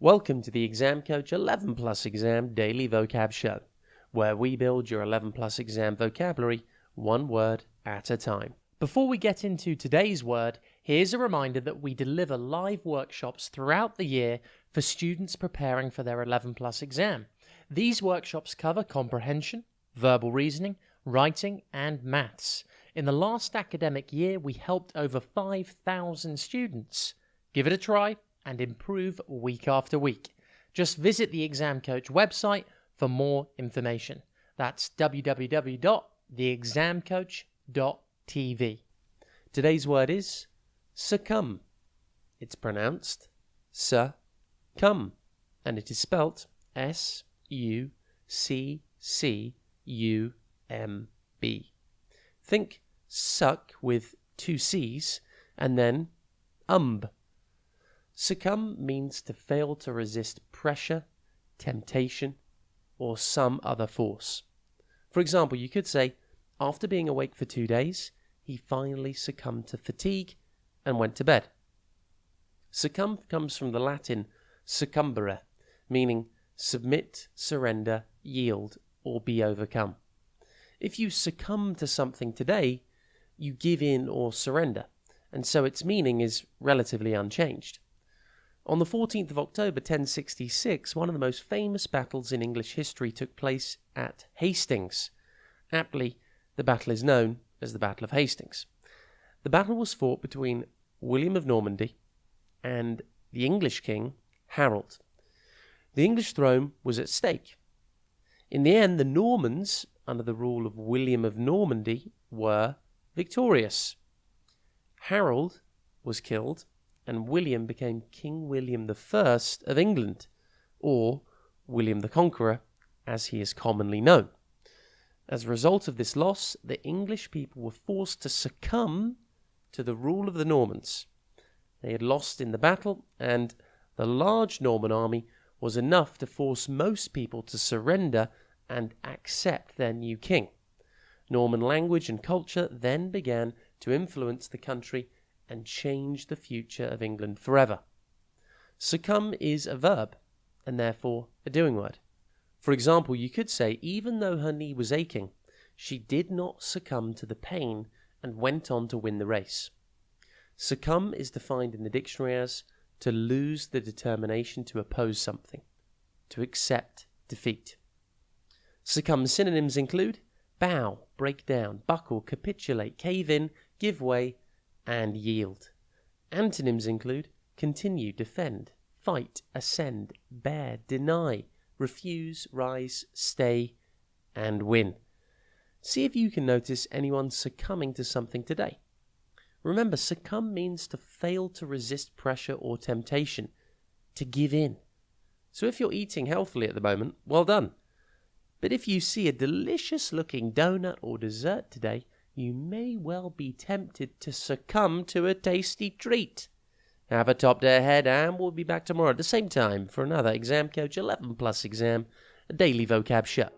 Welcome to the Exam Coach 11 Plus Exam Daily Vocab Show, where we build your 11 Plus Exam vocabulary one word at a time. Before we get into today's word, here's a reminder that we deliver live workshops throughout the year for students preparing for their 11 Plus exam. These workshops cover comprehension, verbal reasoning, writing, and maths. In the last academic year, we helped over 5,000 students. Give it a try and improve week after week. Just visit the Exam Coach website for more information. That's www.theexamcoach.tv. Today's word is succumb. It's pronounced succumb, and it is spelt S-U-C-C-U-M-B. Think suck with two C's and then Succumb means to fail to resist pressure, temptation, or some other force. For example, you could say, after being awake for 2 days, he finally succumbed to fatigue and went to bed. Succumb comes from the Latin succumbere, meaning submit, surrender, yield, or be overcome. If you succumb to something today, you give in or surrender, and so its meaning is relatively unchanged. On the 14th of October 1066, one of the most famous battles in English history took place at Hastings. Aptly, the battle is known as the Battle of Hastings. The battle was fought between William of Normandy and the English king, Harold. The English throne was at stake. In the end, the Normans, under the rule of William of Normandy, were victorious. Harold was killed, and William became King William I of England, or William the Conqueror, as he is commonly known. As a result of this loss, the English people were forced to succumb to the rule of the Normans. They had lost in the battle, and the large Norman army was enough to force most people to surrender and accept their new king. Norman language and culture then began to influence the country and change the future of England forever. Succumb is a verb, and therefore a doing word. For example, you could say, even though her knee was aching, she did not succumb to the pain and went on to win the race. Succumb is defined in the dictionary as to lose the determination to oppose something, to accept defeat. Succumb synonyms include bow, break down, buckle, capitulate, cave in, give way, and yield. Antonyms include continue, defend, fight, ascend, bear, deny, refuse, rise, stay, and win. See if you can notice anyone succumbing to something today. Remember, succumb means to fail to resist pressure or temptation, to give in. So if you're eating healthily at the moment, well done. But if you see a delicious-looking donut or dessert today, you may well be tempted to succumb to a tasty treat. Have a top day ahead, and we'll be back tomorrow at the same time for another Exam Coach 11 Plus Exam, a daily vocab show.